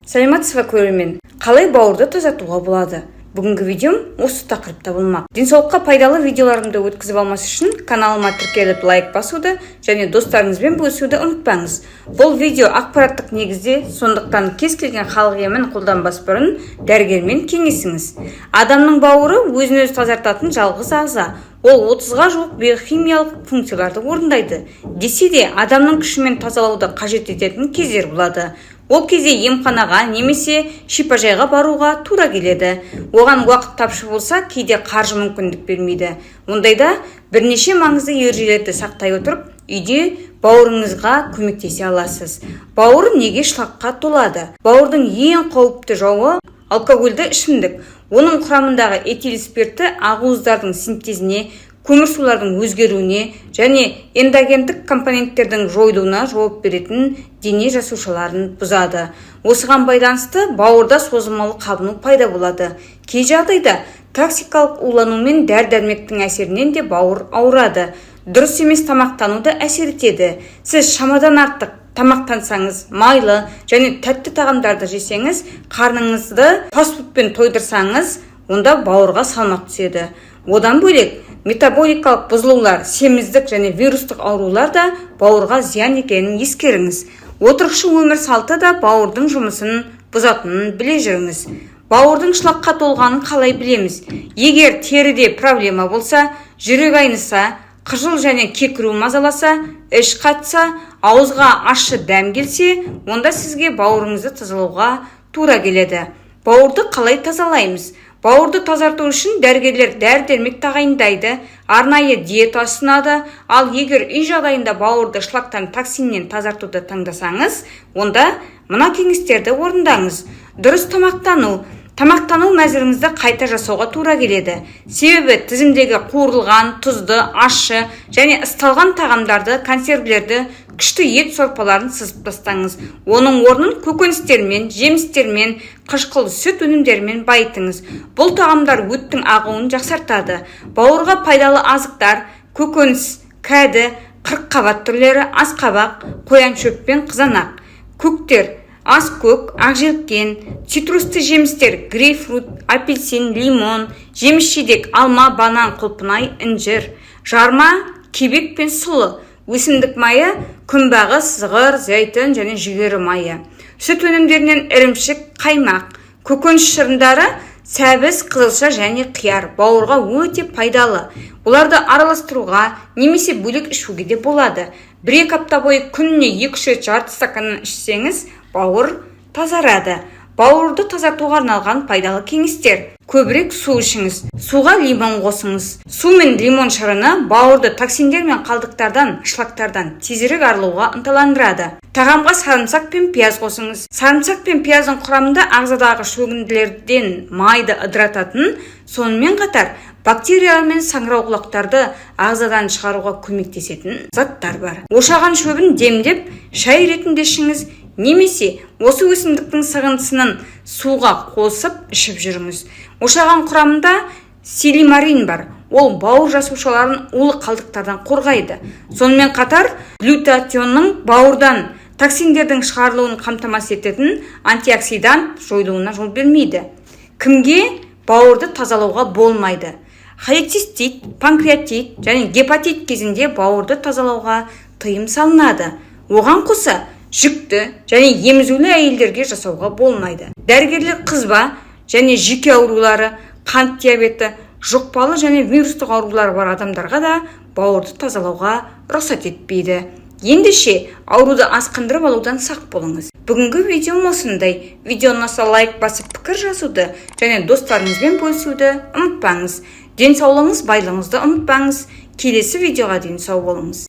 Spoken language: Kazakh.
Саламатсызбы көрермен, қалай бауырды тазартуға болады? Бүгінгі видеом осы тақырыпта болмақ. Денсаулыққа пайдалы видеоларымды өткізіп алмас үшін каналыма тіркеліп лайк басуды және достарыңызбен бөлісуді ұмытпаңыз. Бұл видео ақпараттық негізде, сондықтан кез келген халық емін қолданбас бұрын дәрігермен кеңесіңіз. Адамның бауыры өзін-өзі тазартатын жалғыз ағза. Ол 30-ға жуық биохимиялық функцияларды орындайды. Десе де адамның күшімен тазалауды қажет ететін кездер болады. Ол кезде емханаға немесе шипажайға баруға тура келеді. Оған уақыт тапшы болса, кейде қаржы мүмкіндік бермейді. Ондайда бірнеше маңызды ережелерді сақтай отырып, үйде бауырыңызға көмектесе аласыз. Бауыр неге шлакқа толады? Бауырдың ең қауіпті жауы алкогольді ішімдік. Оның құрамындағы этил спирті ақуыздардың синтезіне, көмірсулардың өзгеруіне және эндогендік компоненттердің жойылуына жауап беретін дене жасушаларын бұзады. Осыған байланысты бауырда созылмалы қабыну пайда болады. Кей жағдайда токсикалық улану мен дәрі-дәрмектің әсерінен де бауыр ауырады. Дұрыс емес тамақтануды әсер етеді. Сіз шамадан артық тамақтансаңыз, майлы және тәтті тағамдарды жесеңіз, қарныңызды фастфудпен тойдырсаңыз, онда бауырға салмақ түседі. Одан бөлек, метаболикалық бұзылулар, семіздік және вирустық аурулар да бауырға зиян екенін ескеріңіз. Отырықшы өмір салты да бауырдың жұмысын бұзатынын біле жүріңіз. Бауырдың шлакқа толғанын қалай білеміз? Егер теріде проблема болса, жүрек айныса, қыжыл және кекіру мазаласа, іш қатса, ауызға ащы дәм келсе, онда сізге бауырыңызды тазалауға тура келеді. Бауырды қалай тазалаймыз? Бауырды тазарту үшін дәрігерлер дәрі-дәрмек тағайындайды, арнайы диета ұсынады. Ал егер үй жағдайында бауырды шлактан, токсиннен тазартуды таңдасаңыз, онда мына кеңестерді орындаңыз. Дұрыс тамақтану. Тамақтану мәзіріңізді қайта жасауға тура келеді. Себебі тізімдегі қуырылған, тұзды, ащы және ысталған тағамдарды, консервілерді, күшті ет сорпаларын сызып тастаңыз. Оның орнын көкөністермен, жемістермен, қышқыл сүт өнімдерімен байытыңыз. Бұл тағамдар өттің ағуын жақсартады. Бауырға пайдалы азықтар: көкөніс, кәді, қырыққабат түрлері, асқабақ, қояншөп пен қызанақ, көктер, аскөк, ақжелкен, цитрусты жемістер: грейпфрут, апельсин, лимон, жеміс-жидек, алма, банан, құлпынай, інжір, жарма, кебек пен сұлы, өсімдік майы, күнбағыс, зығыр, зәйтүн және жүгері майы, сүт өнімдерінен ірімшік, қаймақ, көкөніс шырындары, сәбіз, қызылша және қияр бауырға өте пайдалы. Оларды араластыруға немесе бөлек ішуге де болады. 1-2 апта бойы күніне 2-3 жарты стаканын ішсеңіз, бауыр тазарады. Бауырды тазартуға арналған пайдалы кеңестер: көбірек су ішіңіз, суға лимон қосыңыз. Су мен лимон шырыны бауырды токсиндер мен қалдықтардан, шлактардан тезірек арылуға ынталандырады. Тағамға сарымсақ пен пияз қосыңыз. Сарымсақ пен пияздың құрамында ағзадағы шөгінділерден майды ыдырататын, сонымен қатар бактериялар мен саңырауқұлақтарды ағзадан шығаруға көмектесетін заттар бар. Ошаған шөбін демдеп, шай ретінде ішіңіз, немесе осы өсімдіктің сығындысының суға қосып ішіп жүріңіз. Ошаған құрамында силимарин бар. Ол бауыр жасушаларын улы қалдықтардан қорғайды. Сонымен қатар глютатионның бауырдан токсиндердің шығарылуын қамтамасыз ететін антиоксидант жойылуына жол бермейді. Кімге бауырды тазалауға болмайды? Холецистит, панкреатит және гепатит кезінде бауырды тазалауға тыйым салынады. Оған қоса жүкті және емізулі әйелдерге жасауға болмайды. Дәрігерлер қызба және жүйке аурулары, қант диабеті, жұқпалы және вирустық аурулары бар адамдарға да бауырды тазалауға рұқсат етпейді. Ендеше ауруды асқындырып алудан сақ болыңыз. Бүгінгі видеом осындай. Видеоны ұнаса лайк басып пікір жазуды және достарыңызбен бөлісуді ұмытпаңыз. Денсаулығыңыз, байлығыңызды ұмытпаңыз. Келесі видеоға дейін сау болыңыз.